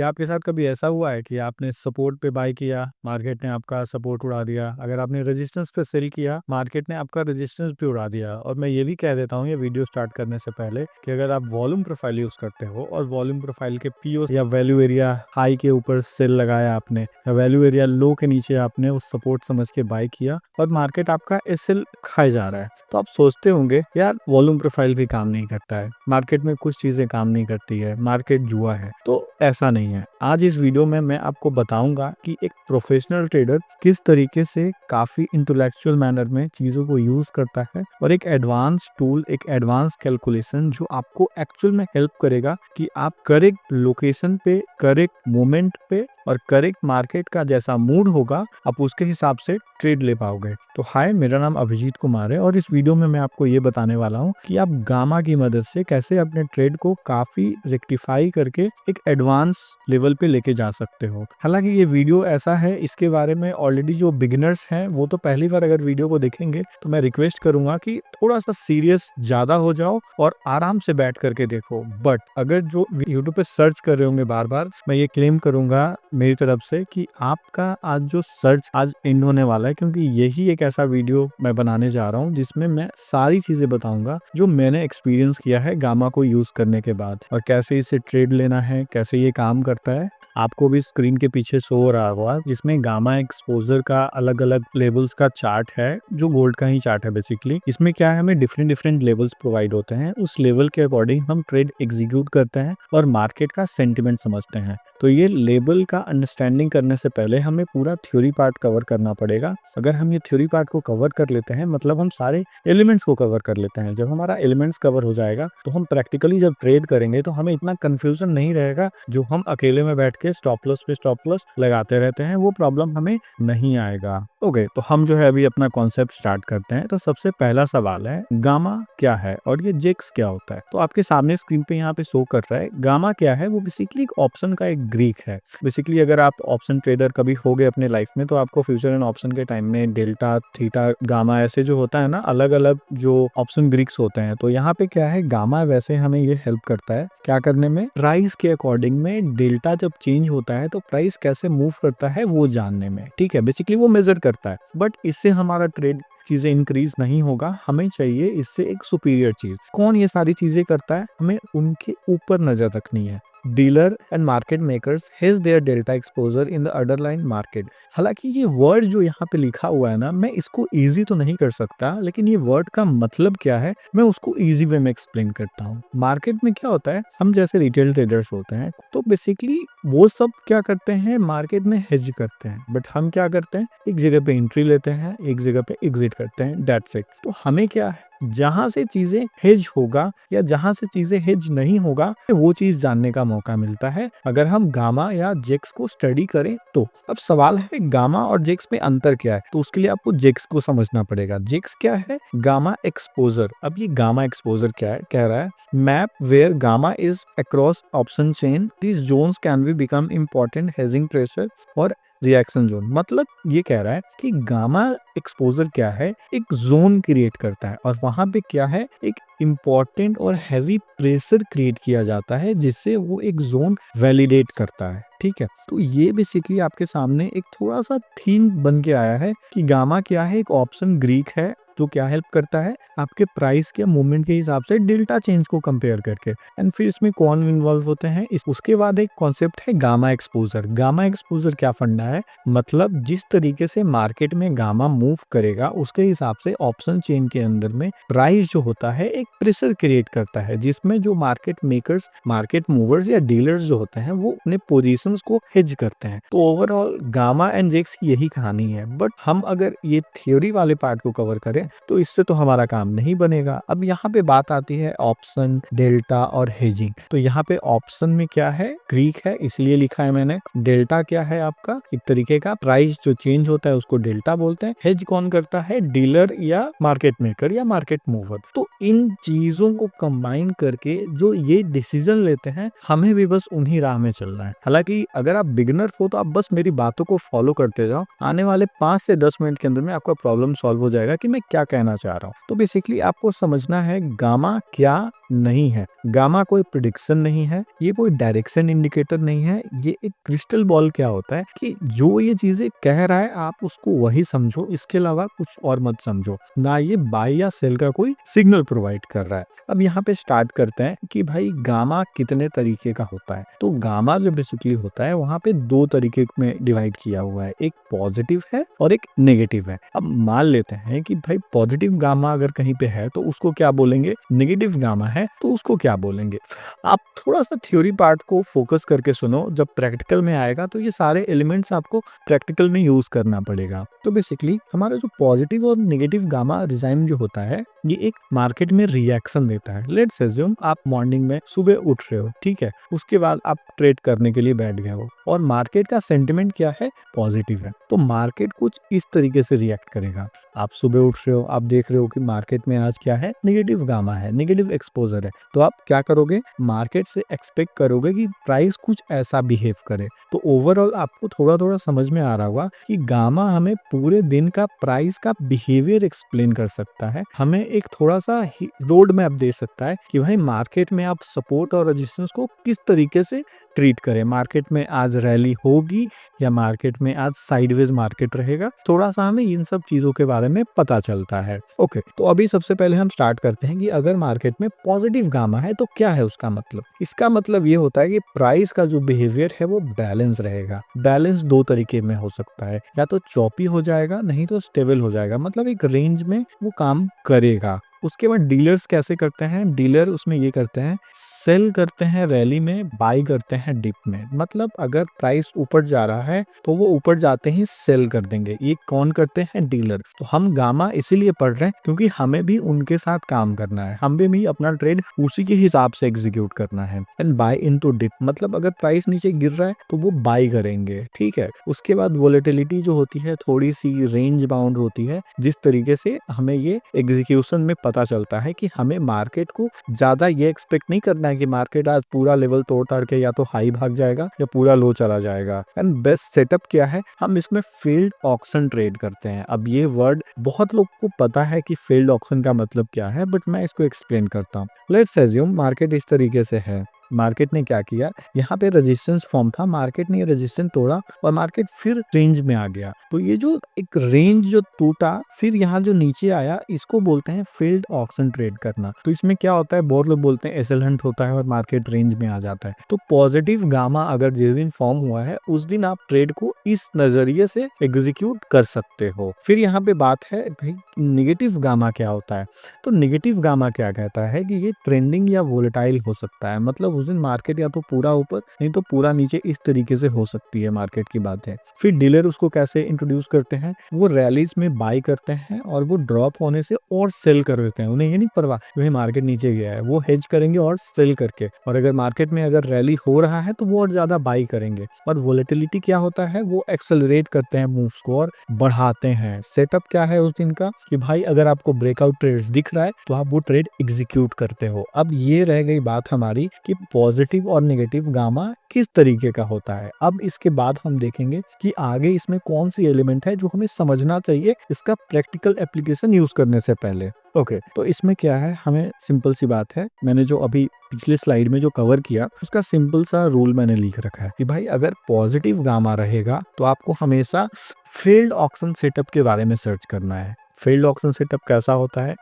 क्या आपके साथ कभी ऐसा हुआ है कि आपने सपोर्ट पे बाय किया, मार्केट ने आपका सपोर्ट उड़ा दिया? अगर आपने रेजिस्टेंस पे सेल किया, मार्केट ने आपका रेजिस्टेंस भी उड़ा दिया। और मैं ये भी कह देता हूँ ये वीडियो स्टार्ट करने से पहले कि अगर आप वॉल्यूम प्रोफाइल यूज करते हो और वॉल्यूम प्रोफाइल के पीओ या वैल्यू एरिया हाई के ऊपर सेल लगाया आपने, या वैल्यू एरिया लो के नीचे आपने उस सपोर्ट समझ के बाय किया और मार्केट आपका एसएल खाए जा रहा है, तो आप सोचते होंगे यार वॉल्यूम प्रोफाइल भी काम नहीं करता है, मार्केट में कुछ चीजें काम नहीं करती है, मार्केट जुआ है। तो ऐसा नहीं है। आज इस वीडियो में मैं आपको बताऊंगा कि एक प्रोफेशनल ट्रेडर किस तरीके से काफी इंटेलेक्चुअल मैनर में चीजों को यूज करता है और एक एडवांस टूल, एक एडवांस कैलकुलेशन जो आपको एक्चुअल में हेल्प करेगा कि आप करेक्ट लोकेशन पे, करेक्ट मोमेंट पे और करेक्ट मार्केट का जैसा मूड होगा आप उसके हिसाब से ट्रेड ले पाओगे। तो हाय, मेरा नाम अभिजीत कुमार है और इस वीडियो में मैं आपको ये बताने वाला हूँ कि आप गामा की मदद से कैसे अपने ट्रेड को काफी रेक्टिफाई करके एक एडवांस लेवल पे लेके जा सकते हो। हालांकि ये वीडियो ऐसा है, इसके बारे में ऑलरेडी जो बिगिनर्स हैं वो तो पहली बार अगर वीडियो को देखेंगे तो मैं रिक्वेस्ट करूंगा कि थोड़ा सा सीरियस ज्यादा हो जाओ और आराम से बैठ करके देखो। बट अगर जो यूट्यूब पे सर्च कर रहे होंगे बार बार, मैं ये क्लेम करूंगा मेरी तरफ से कि आपका आज जो सर्च आज एंड होने वाला है, क्योंकि यही एक ऐसा वीडियो मैं बनाने जा रहा हूँ जिसमें मैं सारी चीजें बताऊंगा जो मैंने एक्सपीरियंस किया है गामा को यूज करने के बाद, और कैसे इसे ट्रेड लेना है, कैसे ये काम करता है। आपको भी स्क्रीन के पीछे शो हो रहा होगा जिसमें गामा एक्सपोजर का अलग अलग लेवल्स का चार्ट है, जो गोल्ड का ही चार्ट है बेसिकली। इसमें क्या है, हमें डिफरेंट डिफरेंट लेवल्स प्रोवाइड होते हैं, उस लेवल के अकॉर्डिंग हम ट्रेड एग्जीक्यूट करते हैं और मार्केट का सेंटिमेंट समझते हैं। तो ये लेवल का अंडरस्टैंडिंग करने से पहले हमें पूरा थ्योरी पार्ट कवर करना पड़ेगा। अगर हम ये थ्योरी पार्ट को कवर कर लेते हैं, मतलब हम सारे एलिमेंट्स को कवर कर लेते हैं। जब हमारा एलिमेंट्स कवर हो जाएगा तो हम प्रैक्टिकली जब ट्रेड करेंगे तो हमें इतना कंफ्यूजन नहीं रहेगा। जो हम अकेले में बैठ के स्टॉप लॉस पे स्टॉप लॉस लगाते रहते हैं, वो प्रॉब्लम हमें नहीं आएगा। ओके, तो हम जो है अभी अपना कॉन्सेप्ट स्टार्ट करते हैं। तो सबसे पहला सवाल है, गामा क्या है और ये जेक्स क्या होता है? तो आपके सामने स्क्रीन पे यहाँ पे शो कर रहा है। गामा क्या है? वो बेसिकली एक ऑप्शन का एक ग्रीक है। बेसिकली अगर आप ऑप्शन ट्रेडर कभी हो गए अपने लाइफ में तो आपको फ्यूचर एंड ऑप्शन के टाइम में डेल्टा, थीटा, गामा ऐसे जो होता है ना, अलग अलग जो ऑप्शन ग्रीक्स होते हैं। तो यहाँ पे क्या है, गामा वैसे हमें ये हेल्प करता है क्या करने में, प्राइस के अकॉर्डिंग में डेल्टा जब चेंज होता है तो प्राइस कैसे मूव करता है वो जानने में। ठीक है, बेसिकली वो मेजर करता है। बट इससे हमारा ट्रेड चीजें इंक्रीज नहीं होगा, हमें चाहिए इससे एक सुपीरियर चीज। कौन ये सारी चीजें करता है, हमें उनके ऊपर नजर रखनी है। Dealer and market makers hedge there delta exposure in the underline market. हालांकि ये वर्ड जो यहाँ पे लिखा हुआ है ना, मैं इसको इजी तो नहीं कर सकता, लेकिन ये वर्ड का मतलब क्या है मैं उसको इजी वे में एक्सप्लेन करता हूँ। मार्केट में क्या होता है, हम जैसे रिटेल ट्रेडर्स होते हैं तो बेसिकली वो सब क्या करते हैं, मार्केट में हेज करते हैं। बट हम क्या करते हैं, एक जगह पे एंट्री लेते हैं, एक जगह पे एग्जिट करते हैं, दैट्स इट। तो हमें क्या है, जहां से चीजें हेज होगा या जहां से चीजें हेज नहीं होगा वो चीज जानने का मौका मिलता है अगर हम गामा या जेक्स को स्टडी करें तो। अब सवाल है गामा और जेक्स में अंतर क्या है, तो उसके लिए आपको जेक्स को समझना पड़ेगा। जेक्स क्या है, गामा एक्सपोजर। अब ये गामा एक्सपोजर क्या है, कह रहा है map where gamma is across option chain, this zones can be become important hedging pressure और रिएक्शन जोन। मतलब ये कह रहा है कि गामा एक्सपोजर क्या है, एक जोन क्रिएट करता है और वहां पे क्या है, एक इंपॉर्टेंट और हैवी प्रेशर क्रिएट किया जाता है जिससे वो एक जोन वैलिडेट करता है। ठीक है, तो ये बेसिकली आपके सामने एक थोड़ा सा थीम बन के आया है कि गामा क्या है, एक ऑप्शन ग्रीक है जो क्या हेल्प करता है, आपके प्राइस के मूवमेंट के हिसाब से डेल्टा चेंज को कंपेयर करके। एंड फिर इसमें कौन इन्वॉल्व होते हैं, उसके बाद एक कॉन्सेप्ट है गामा एक्सपोजर। गामा एक्सपोजर क्या फंडा है, मतलब जिस तरीके से मार्केट में गामा मूव करेगा उसके हिसाब से ऑप्शन चेन के अंदर में प्राइस जो होता है एक प्रेशर क्रिएट करता है, जिसमें जो मार्केट मेकर्स, मार्केट मूवर्स या डीलर्स जो होते हैं वो अपने पोजीशंस को हेज करते हैं। तो ओवरऑल गामा एंड जेक्स की यही कहानी है। बट हम अगर ये थ्योरी वाले पार्ट को कवर करें तो इससे तो हमारा काम नहीं बनेगा। अब यहाँ पे बात आती है ऑप्शन, डेल्टा और हेजिंग। तो यहाँ पे ऑप्शन में क्या है, ग्रीक है इसलिए लिखा है मैंने। डेल्टा क्या है, आपका एक तरीके का प्राइस जो चेंज होता है उसको डेल्टा बोलते हैं। हेज कौन करता है, डीलर या मार्केट मेकर या मार्केट मूवर। तो इन चीजों को कंबाइन करके जो ये डिसीजन लेते हैं, हमें भी बस उन्हीं राह में चलना है। हालांकि अगर आप बिगिनर हो तो आप बस मेरी बातों को फॉलो करते जाओ, आने वाले 5 से 10 मिनट के अंदर में आपका प्रॉब्लम सॉल्व हो जाएगा कि मैं क्या कहना चाह रहा हूँ। तो बेसिकली आपको समझना है गामा क्या नहीं है। गामा कोई प्रिडिक्शन नहीं है, ये कोई डायरेक्शन इंडिकेटर नहीं है। ये एक क्रिस्टल बॉल क्या होता है कि जो ये चीजें कह रहा है आप उसको वही समझो, इसके अलावा कुछ और मत समझो। ना ये बाय या सेल का कोई सिग्नल प्रोवाइड कर रहा है। अब यहाँ पे स्टार्ट करते हैं कि भाई गामा कितने तरीके का होता है। तो गामा जो बेसिकली होता है वहाँ पे दो तरीके में डिवाइड किया हुआ है, एक पॉजिटिव है और एक नेगेटिव है। अब मान लेते हैं कि भाई पॉजिटिव गामा अगर कहीं पे है तो उसको क्या बोलेंगे, नेगेटिव गामा है तो उसको क्या बोलेंगे। आप थोड़ा सा थ्योरी पार्ट को फोकस करके सुनो, जब प्रैक्टिकल में आएगा तो ये सारे एलिमेंट्स आपको प्रैक्टिकल में यूज करना पड़ेगा। तो बेसिकली हमारा जो पॉजिटिव और नेगेटिव गामा डिजाइन जो होता है ये एक मार्केट में रिएक्शन देता है। लेट्स अज्यूम आप मॉर्निंग में सुबह उठ रहे हो, ठीक है, उसके बाद आप ट्रेड करने के लिए बैठ गए हो और मार्केट का सेंटिमेंट क्या है, पॉजिटिव है, तो मार्केट कुछ इस तरीके से रिएक्ट करेगा। आप सुबह उठ रहे हो, आप देख रहे हो कि मार्केट में आज क्या है, नेगेटिव गामा है, नेगेटिव एक्सपोजर है, तो आप क्या करोगे, मार्केट से एक्सपेक्ट करोगे कि प्राइस कुछ ऐसा बिहेव करे। तो ओवरऑल आपको थोड़ा थोड़ा समझ में आ रहा होगा कि गामा हमें पूरे दिन का प्राइस का बिहेवियर एक्सप्लेन कर सकता है, हमें एक थोड़ा सा रोड मैप दे सकता है कि भाई मार्केट में आप सपोर्ट और रेजिस्टेंस को किस तरीके से ट्रीट करें। मार्केट में आज रैली होगी या मार्केट में आज साइडवेज मार्केट रहेगा, थोड़ा सा हमें इन सब चीजों के बारे में पता चलता है। ओके, तो अभी सबसे पहले हम स्टार्ट करते हैं कि अगर मार्केट में पॉजिटिव गामा है तो क्या है उसका मतलब। इसका मतलब ये होता है कि प्राइस का जो बिहेवियर है वो बैलेंस रहेगा। बैलेंस दो तरीके में हो सकता है, या तो चॉपी हो जाएगा नहीं तो स्टेबल हो जाएगा, मतलब एक रेंज में वो काम करेगा। उसके बाद डीलर्स कैसे करते हैं, डीलर उसमें ये करते हैं, सेल करते हैं रैली में, बाई करते हैं डिप में। मतलब अगर प्राइस ऊपर जा रहा है तो वो ऊपर जाते ही सेल कर देंगे। ये कौन करते हैं, डीलर। तो हम गामा इसीलिए पढ़ रहे हैं क्योंकि हमें भी उनके साथ काम करना है, हमें भी अपना ट्रेड उसी के हिसाब से एग्जीक्यूट करना है। एंड बाय इनटू डिप, मतलब अगर प्राइस नीचे गिर रहा है तो वो बाई करेंगे, ठीक है। उसके बाद वोलेटिलिटी जो होती है थोड़ी सी रेंज बाउंड होती है, जिस तरीके से हमें ये एग्जीक्यूशन में पता चलता है कि हमें मार्केट को ज्यादा ये एक्सपेक्ट नहीं करना है कि मार्केट आज पूरा लेवल तोड़ ताड़ के या तो हाई भाग जाएगा या पूरा लो चला जाएगा। एंड बेस्ट सेटअप क्या है, हम इसमें फील्ड ऑक्शन ट्रेड करते हैं। अब ये वर्ड बहुत लोग को पता है कि फील्ड ऑक्शन का मतलब क्या है, बट मैं इसको एक्सप्लेन करता हूँ। लेट्स अज्यूम मार्केट इस तरीके से है, मार्केट ने क्या किया, यहाँ पे रेजिस्टेंस फॉर्म था, मार्केट ने ये रेजिस्टेंस तोड़ा और मार्केट फिर रेंज में आ गया। तो ये जो एक रेंज जो टूटा फिर यहाँ जो नीचे आया, इसको बोलते हैं फील्ड ऑक्शन ट्रेड करना। तो इसमें क्या होता है, बहुत लोग बोलते हैं एसएल हंट होता है और मार्केट रेंज में आ जाता है। तो पॉजिटिव गामा अगर जिस दिन फॉर्म हुआ है उस दिन आप ट्रेड को इस नजरिए से एग्जीक्यूट कर सकते हो। फिर यहाँ पे बात है भाई निगेटिव गामा क्या होता है। तो निगेटिव गामा क्या कहता है कि ये ट्रेंडिंग या वोलेटाइल हो सकता है, मतलब उस दिन मार्केट या तो पूरा ऊपर नहीं तो पूरा नीचे, इस तरीके से हो सकती है मार्केट की बात है। फिर डीलर उसको कैसे इंट्रोड्यूस करते हैं, वो रैलीज में बाई करते हैं और वो ड्रॉप होने से और सेल कर देते हैं। उन्हें ये नहीं परवाह भाई मार्केट नीचे गया है, वो हेज करेंगे और सेल करके, और अगर मार्केट में अगर रैली हो रहा है तो वो और ज्यादा बाई करेंगे। और वोलेटिलिटी क्या होता है, वो एक्सेलरेट करते हैं मूव्स को और बढ़ाते हैं। सेटअप क्या है उस दिन का कि भाई अगर आपको ब्रेकआउट ट्रेड्स दिख रहा है तो आप वो ट्रेड एग्जीक्यूट करते हो। अब ये रह गई बात हमारी कि पॉजिटिव और नेगेटिव गामा किस तरीके का होता है। अब इसके बाद हम देखेंगे कि आगे इसमें कौन सी एलिमेंट है जो हमें समझना चाहिए इसका प्रैक्टिकल एप्लीकेशन यूज करने से पहले। ओके, तो इसमें क्या है, हमें सिंपल सी बात है, मैंने जो अभी पिछले स्लाइड में जो कवर किया उसका सिंपल सा रूल मैंने लिख रखा है कि भाई अगर पॉजिटिव गामा रहेगा तो आपको हमेशा फील्ड ऑक्शन सेटअप के बारे में सर्च करना है। फील्ड ऑक्शन सेटअप कैसा होता है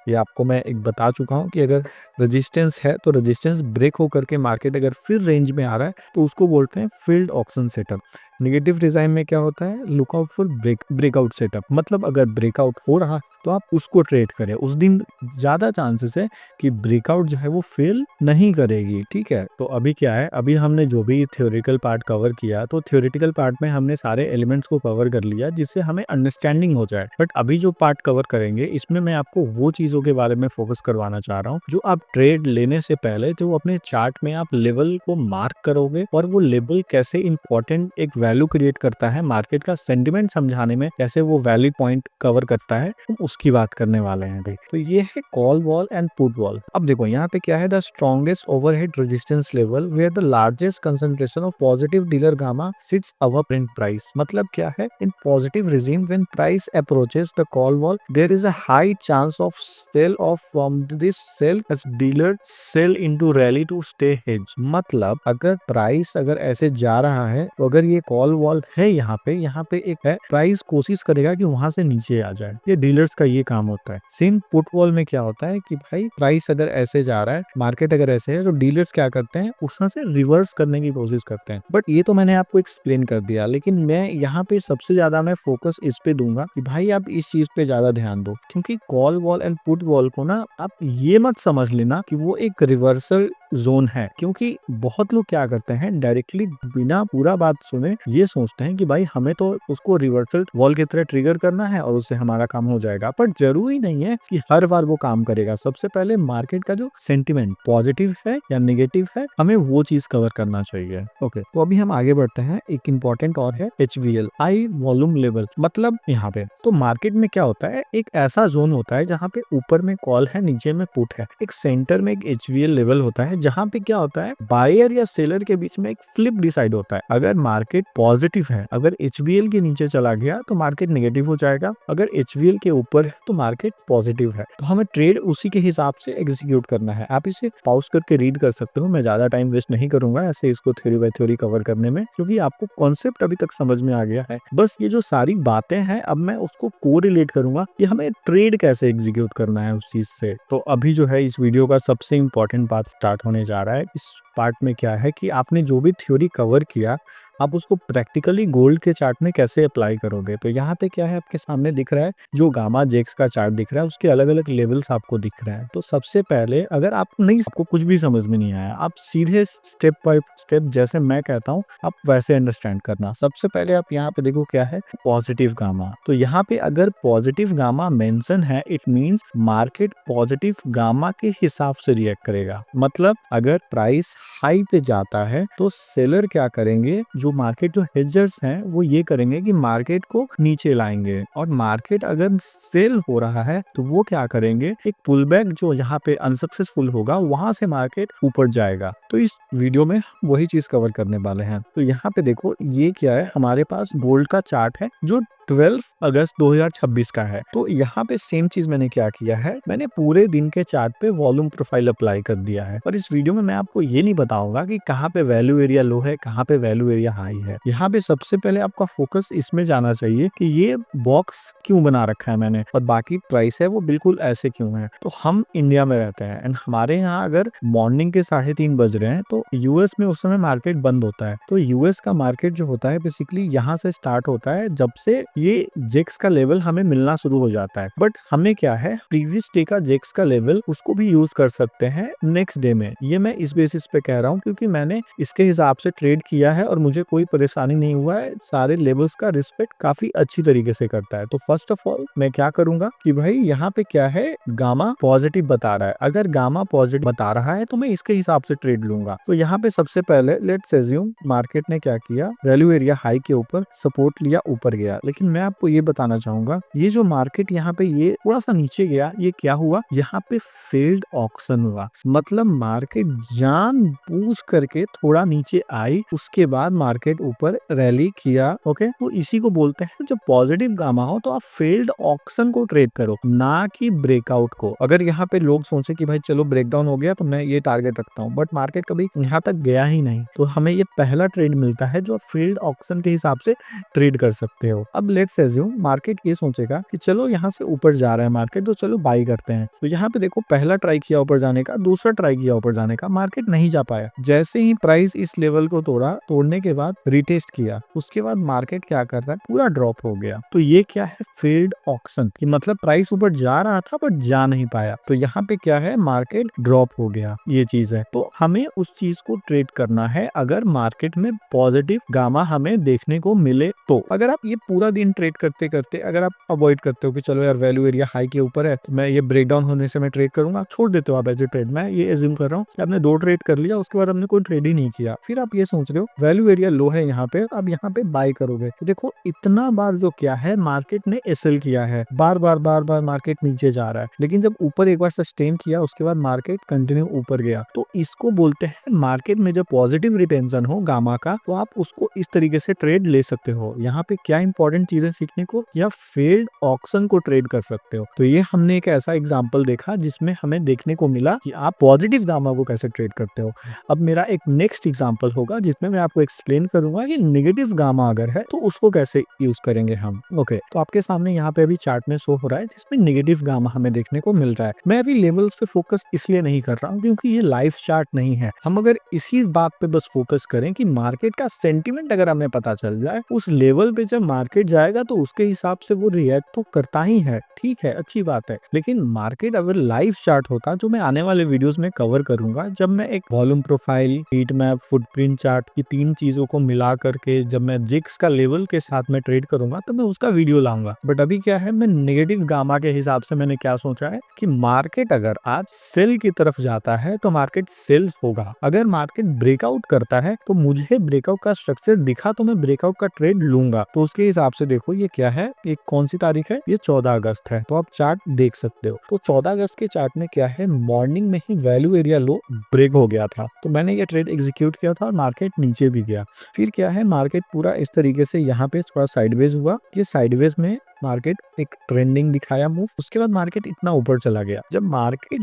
ये आपको मैं एक बता चुका हूँ कि अगर रेजिस्टेंस है तो रेजिस्टेंस ब्रेक होकर के मार्केट अगर फिर रेंज में आ रहा है तो उसको बोलते हैं field auction setup. Negative design में क्या होता है, लुकआउट फॉर ब्रेकआउट सेटअप, मतलब अगर ब्रेकआउट हो रहा तो आप उसको ट्रेड करें। उस दिन ज्यादा चांसेस है कि ब्रेकआउट जो है वो फेल नहीं करेगी, ठीक है। तो अभी क्या है, अभी हमने जो भी थ्योरेटिकल पार्ट कवर किया तो थ्योरेटिकल पार्ट में हमने सारे एलिमेंट्स को कवर कर लिया जिससे हमें अंडरस्टैंडिंग हो जाए। बट अभी जो पार्ट कवर करेंगे इसमें मैं आपको वो चीजों के बारे में फोकस करवाना चाह रहा हूँ जो आप ट्रेड लेने से पहले जो अपने चार्ट में आप लेवल को मार्क करोगे और वो लेवल कैसे इंपॉर्टेंट एक वैल्यू क्रिएट करता है, मार्केट का सेंटिमेंट समझाने में कैसे वो वैलिड पॉइंट कवर करता है, हम उसकी बात करने वाले हैं भाई। तो ये है call wall and put wall. अब देखो यहाँ पे क्या है, the strongest overhead resistance level where the largest concentration of positive dealer gamma sits our print price. मतलब क्या है, in positive regime when price approaches the call wall there is a high chance of sell off from this sell as dealer sell into rally to stay hedge। मतलब अगर price अगर ऐसे जा रहा है तो अगर ये कॉल वॉल है यहाँ पे एक है, प्राइस कोशिश करेगा कि वहां से नीचे आ जाए, ये डीलर्स का ये काम होता है। सेम पुट वॉल में क्या होता है कि भाई प्राइस अगर ऐसे जा रहा है, मार्केट अगर ऐसे है, तो डीलर्स क्या करते हैं, उसमें से रिवर्स करने की कोशिश करते हैं। बट ये तो मैंने आपको एक्सप्लेन कर दिया, लेकिन मैं यहाँ पे सबसे ज्यादा मैं फोकस इस पे दूंगा कि भाई आप इस चीज पे ज्यादा ध्यान दो, क्योंकि call wall and put wall को ना आप ये मत समझ लेना कि वो एक रिवर्सल जोन है, क्योंकि बहुत लोग क्या करते हैं, डायरेक्टली बिना पूरा बात सुने ये सोचते हैं कि भाई हमें तो उसको रिवर्सल वॉल की तरह ट्रिगर करना है और उससे हमारा काम हो जाएगा। पर जरूरी नहीं है कि हर बार वो काम करेगा। सबसे पहले मार्केट का जो सेंटिमेंट पॉजिटिव है या नेगेटिव है, हमें वो चीज कवर करना चाहिए। ओके, तो अभी हम आगे बढ़ते हैं। एक इंपॉर्टेंट और है HVL, हाई वॉल्यूम लेवल। मतलब यहाँ पे तो मार्केट में क्या होता है, एक ऐसा जोन होता है जहाँ पे ऊपर में कॉल है, नीचे में पुट है, एक सेंटर में एक HVL लेवल होता है जहाँ पे क्या होता है, बायर या सेलर के बीच में एक फ्लिप डिसाइड होता है। अगर मार्केट पॉजिटिव है, अगर HVL के नीचे चला गया तो मार्केट नेगेटिव हो जाएगा, अगर HVL के ऊपर है तो मार्केट पॉजिटिव है। तो हमें ट्रेड उसी के हिसाब से एग्जीक्यूट करना है। आप इसे पॉज करके रीड कर सकते हो, मैं ज्यादा टाइम वेस्ट नहीं करूंगा ऐसे इसको थ्योरी बाय थ्योरी कवर करने में, क्योंकि आपको कॉन्सेप्ट अभी तक समझ में आ गया है। बस ये जो सारी बातें हैं, अब मैं उसको कोरिलेट करूंगा कि हमें ट्रेड कैसे एग्जीक्यूट करना है उस चीज से। तो अभी जो है इस वीडियो का सबसे इंपॉर्टेंट पार्ट स्टार्ट होने जा रहा है। इस पार्ट में क्या है कि आपने जो भी थ्योरी कवर किया, आप उसको प्रैक्टिकली गोल्ड के चार्ट में कैसे अप्लाई करोगे। तो यहाँ पे क्या है, आपके सामने दिख रहा है जो गामा जेक्स का चार्ट दिख रहा है, उसके अलग अलग लेवल्स आपको दिख रहे हैं। तो सबसे पहले अगर आपको कुछ भी समझ में नहीं आया, आप सीधे स्टेप बाय स्टेप जैसे मैं कहता हूँ आप वैसे अंडरस्टैंड करना। सबसे पहले आप यहाँ पे देखो क्या है, पॉजिटिव गामा। तो यहाँ पे अगर पॉजिटिव गामा मेंशन है, it means market positive gamma के हिसाब से रिएक्ट करेगा। मतलब अगर प्राइस हाई पे जाता है तो सेलर क्या करेंगे, जो मार्केट जो हेजर्स हैं वो ये करेंगे कि मार्केट को नीचे लाएंगे, और मार्केट अगर सेल हो रहा है तो वो क्या करेंगे, एक पुल बैक जो यहाँ पे अनसक्सेसफुल होगा वहां से मार्केट ऊपर जाएगा। तो इस वीडियो में वही चीज कवर करने वाले हैं। तो यहाँ पे देखो ये क्या है, हमारे पास गोल्ड का चार्ट है जो 12 अगस्त 2026 का है। तो यहाँ पे सेम चीज मैंने क्या किया है, मैंने पूरे दिन के चार्ट पे वॉल्यूम प्रोफाइल अप्लाई कर दिया है। और इस वीडियो में मैं आपको ये नहीं बताऊंगा कि कहाँ पे वैल्यू एरिया लो है, कहाँ पे वैल्यू एरिया हाई है। यहाँ पे सबसे पहले आपका फोकस इसमें जाना चाहिए कि ये बॉक्स क्यों बना रखा है मैंने, और बाकी प्राइस है वो बिल्कुल ऐसे क्यों है। तो हम इंडिया में रहते हैं एंड हमारे यहाँ अगर मॉर्निंग के 3:30 बज रहे हैं तो यूएस में उस समय मार्केट बंद होता है। तो यूएस का मार्केट जो होता है बेसिकली यहाँ से स्टार्ट होता है जब से ये जेक्स का लेवल हमें मिलना शुरू हो जाता है। बट हमें क्या है, प्रीवियस डे का जेक्स का लेवल उसको भी यूज कर सकते हैं नेक्स्ट डे में। ये मैं इस बेसिस पे कह रहा हूँ क्योंकि मैंने इसके हिसाब से ट्रेड किया है और मुझे कोई परेशानी नहीं हुआ है। सारे लेवल्स का रिस्पेक्ट काफी अच्छी तरीके से करता है। तो फर्स्ट ऑफ ऑल मैं क्या करूंगा कि भाई यहाँ पे क्या है, गामा पॉजिटिव बता रहा है। अगर गामा पॉजिटिव बता रहा है तो मैं इसके हिसाब से ट्रेड लूंगा। तो यहाँ पे सबसे पहले लेट्स अज्यूम मार्केट ने क्या किया, वैल्यू एरिया हाई के ऊपर सपोर्ट लिया, ऊपर गया। लेकिन मैं आपको ये बताना चाहूंगा, ये जो मार्केट यहाँ पे ये थोड़ा सा नीचे गया, ये क्या हुआ, यहाँ पे फेल्ड ऑक्शन हुआ। मतलब मार्केट जानबूझ करके थोड़ा नीचे आई, उसके बाद मार्केट ऊपर रैली किया। ओके, तो इसी को बोलते हैं जब पॉजिटिव गामा हो तो आप फेल्ड ऑक्शन को ट्रेड करो, ना कि ब्रेकआउट को। अगर यहाँ पे लोग सोचे कि भाई चलो ब्रेकडाउन हो गया तो मैं ये टारगेट रखता हूँ, बट मार्केट कभी यहाँ तक गया ही नहीं, तो हमें ये पहला ट्रेड मिलता है जो फील्ड ऑक्शन के हिसाब से ट्रेड कर सकते हो। अब लेट्स अज्यूम मार्केट ये सोचेगा कि चलो यहाँ से ऊपर जा रहा है मार्केट, तो चलो बाई करते हैं। तो यहाँ पे देखो पहला ट्राई किया ऊपर जाने का, दूसरा ट्राई किया ऊपर जाने का, मार्केट नहीं जा पाया। जैसे ही प्राइस इस लेवल को तोड़ा, तोड़ने के बाद रिटेस्ट किया, उसके बाद मार्केट क्या कर रहा है, पूरा ड्रॉप हो गया। तो ये क्या है, फेल्ड ऑक्शन, कि मतलब प्राइस ऊपर जा रहा था बट जा नहीं पाया। तो यहाँ पे क्या है, मार्केट ड्रॉप हो गया, ये चीज है। तो हमें उस चीज को ट्रेड करना है अगर मार्केट में पॉजिटिव गामा हमें देखने को मिले। तो अगर आप ये पूरा दिन इन ट्रेड करते करते अगर आप अवॉइड करते हो कि चलो यार वैल्यू एरिया हाई के ऊपर है तो मैं ये ब्रेकडाउन होने से मैं ट्रेड करूंगा, छोड़ देते हो आप एज ए ट्रेड। मैं ये एज्यूम कर रहा हूँ कि आपने 2 ट्रेड कर लिया, उसके बाद आपने कोई ट्रेड ही नहीं किया, फिर आप ये सोच रहे हो वैल्यू एरिया लो है यहाँ पे, आप यहाँ पे बाय करोगे। तो देखो इतना बार जो क्या है मार्केट ने एसएल किया है, बार बार मार्केट नीचे जा रहा है, लेकिन जब ऊपर एक बार सस्टेन किया उसके बाद मार्केट कंटिन्यू ऊपर गया। तो इसको बोलते हैं मार्केट में जब पॉजिटिव रिटेंशन हो गामा का, तो आप उसको इस तरीके से ट्रेड ले सकते हो। यहाँ पे क्या इंपॉर्टेंट चीजें सीखने को, या फेल्ड ऑक्शन को ट्रेड कर सकते हो। तो ये हमने एक ऐसा एग्जांपल देखा जिसमें हमें देखने को मिला कि आप पॉजिटिव गामा को कैसे ट्रेड करते हो। अब मेरा एक नेक्स्ट एग्जांपल होगा जिसमें मैं आपको एक्सप्लेन करूंगा कि नेगेटिव गामा अगर है तो उसको कैसे यूज करेंगे हम। ओके, तो आपके सामने यहाँ पे अभी चार्ट में शो हो रहा है जिसमें नेगेटिव गामा हमें देखने को मिल रहा है। मैं अभी लेवल्स पे फोकस इसलिए नहीं कर रहा हूँ क्योंकि ये लाइव चार्ट नहीं है। हम अगर इसी बात पे बस फोकस करें कि मार्केट का सेंटीमेंट अगर हमें पता चल जाए, उस लेवल पे जब मार्केट जाएगा तो उसके हिसाब से वो रिएक्ट तो करता ही है, ठीक है, अच्छी बात है। लेकिन मार्केट अगर लाइव चार्ट होता, जो मैं आने वाले वीडियोस में कवर करूंगा, जब मैं एक volume profile, heat map, footprint chart की 3 चीजों को मिला करके जब मैं जिक्स का लेवल के साथ में ट्रेड करूंगा तो मैं उसका वीडियो लाऊंगा। बट अभी क्या है, मैं नेगेटिव गामा के हिसाब से मैंने क्या सोचा है कि मार्केट अगर आज सेल की तरफ जाता है तो मार्केट सेल होगा, अगर मार्केट ब्रेकआउट करता है तो मुझे ब्रेकआउट का स्ट्रक्चर दिखा तो मैं ब्रेकआउट का ट्रेड लूंगा। तो उसके हिसाब से देखो ये क्या है, ये कौन सी तारीख है, ये 14 अगस्त है। तो आप चार्ट देख सकते हो। तो 14 अगस्त के चार्ट में क्या है, मॉर्निंग में ही वैल्यू एरिया लो ब्रेक हो गया था, तो मैंने ये ट्रेड एग्जीक्यूट किया था और मार्केट नीचे भी गया। फिर क्या है, मार्केट पूरा इस तरीके से यहाँ पे थोड़ा साइडवेज हुआ, ये साइडवेज में मार्केट एक ट्रेंडिंग दिखाया मूव, उसके बाद मार्केट इतना ऊपर चला गया।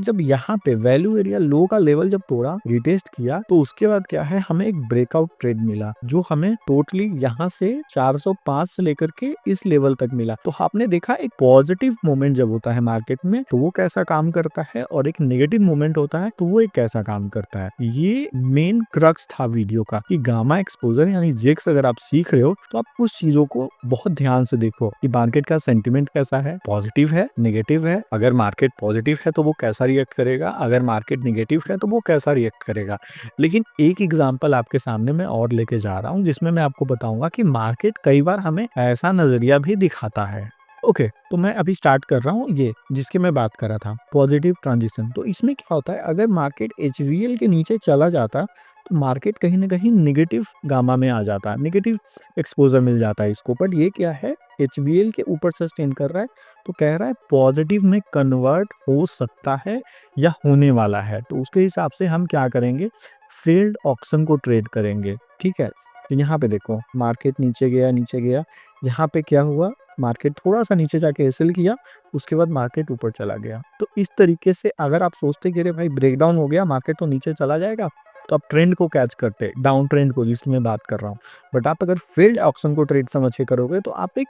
जब यहाँ पे वैल्यू एरिया लो का लेवल जब तोड़ा, रिटेस्ट किया, तो उसके बाद क्या है, हमें एक ब्रेकआउट ट्रेड मिला जो हमें टोटली यहाँ से 405 से लेकर के इस लेवल तक मिला। तो आपने देखा एक पॉजिटिव मोमेंट जब होता है मार्केट में तो वो कैसा काम करता है, और एक नेगेटिव मोमेंट होता है तो वो एक कैसा काम करता है। ये मेन क्रक्स था वीडियो का कि गामा एक्सपोजर यानी जेक्स अगर आप सीख रहे हो तो आप कुछ चीजों को बहुत ध्यान से देखो कि मार्केट का सेंटिमेंट कैसा है, पॉजिटिव है, नेगेटिव है। अगर मार्केट पॉजिटिव है तो वो कैसा रिएक्ट करेगा, अगर मार्केट नेगेटिव है तो वो कैसा रिएक्ट करेगा। लेकिन एक एग्जांपल आपके सामने मैं और लेके जा रहा हूँ जिसमें मैं आपको बताऊंगा कि मार्केट कई बार हमें ऐसा नजरिया भी दिखाता है। ओके, तो मैं अभी स्टार्ट कर रहा हूँ ये जिसकी मैं बात कर रहा था, पॉजिटिव ट्रांजिशन। तो इसमें क्या होता है, अगर मार्केट एचवीएल के नीचे चला जाता तो मार्केट कहीं ना कहीं निगेटिव गामा में आ जाता है, निगेटिव एक्सपोजर मिल जाता है इसको। बट ये क्या है, एचवीएल के ऊपर सस्टेन कर रहा है तो कह रहा है पॉजिटिव में कन्वर्ट हो सकता है या होने वाला है। तो उसके हिसाब से हम क्या करेंगे, फील्ड ऑक्शन को ट्रेड करेंगे, ठीक है। तो यहाँ पे देखो मार्केट नीचे गया, यहाँ पे क्या हुआ, मार्केट थोड़ा सा नीचे जाके एसएल किया, उसके बाद मार्केट ऊपर चला गया। तो इस तरीके से अगर आप सोचते कि अरे भाई ब्रेकडाउन हो गया, मार्केट तो नीचे चला जाएगा, तो आप ट्रेंड को कैच करते, डाउन ट्रेंड को जिसकी मैं बात कर रहा हूँ। बट आप अगर फील्ड ऑक्शन को ट्रेड समझ के करोगे तो आप एक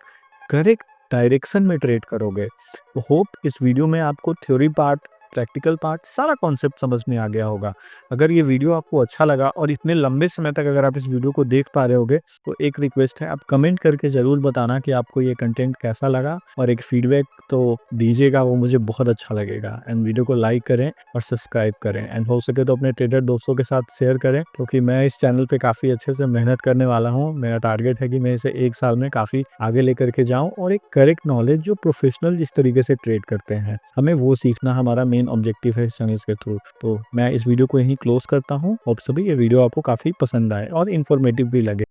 करेक्ट डायरेक्शन में ट्रेड करोगे। तो होप इस वीडियो में आपको थ्योरी पार्ट, प्रैक्टिकल पार्ट, सारा कॉन्सेप्ट समझ में आ गया होगा। अगर ये वीडियो आपको अच्छा लगा और इतने लंबे समय तक अगर आप इस वीडियो को देख पा रहे होगे तो एक रिक्वेस्ट है, आप कमेंट करके जरूर बताना कि आपको ये कंटेंट कैसा लगा, और एक फीडबैक तो दीजिएगा, वो मुझे बहुत अच्छा लगेगा। एंड वीडियो को लाइक करें और सब्सक्राइब करें, एंड हो सके तो अपने ट्रेडर दोस्तों के साथ शेयर करें, क्योंकि मैं इस चैनल पे काफ़ी अच्छे से मेहनत करने वाला हूँ। मेरा टारगेट है कि मैं इसे 1 साल में काफ़ी आगे लेकर के जाऊँ, और एक करेक्ट नॉलेज जो प्रोफेशनल जिस तरीके से ट्रेड करते हैं हमें वो सीखना हमारा मेन ऑब्जेक्टिव है इस चैनल के थ्रू। तो मैं इस वीडियो को यहीं क्लोज करता हूँ। होप सभी ये वीडियो आपको काफ़ी पसंद आए और इन्फॉर्मेटिव भी लगे।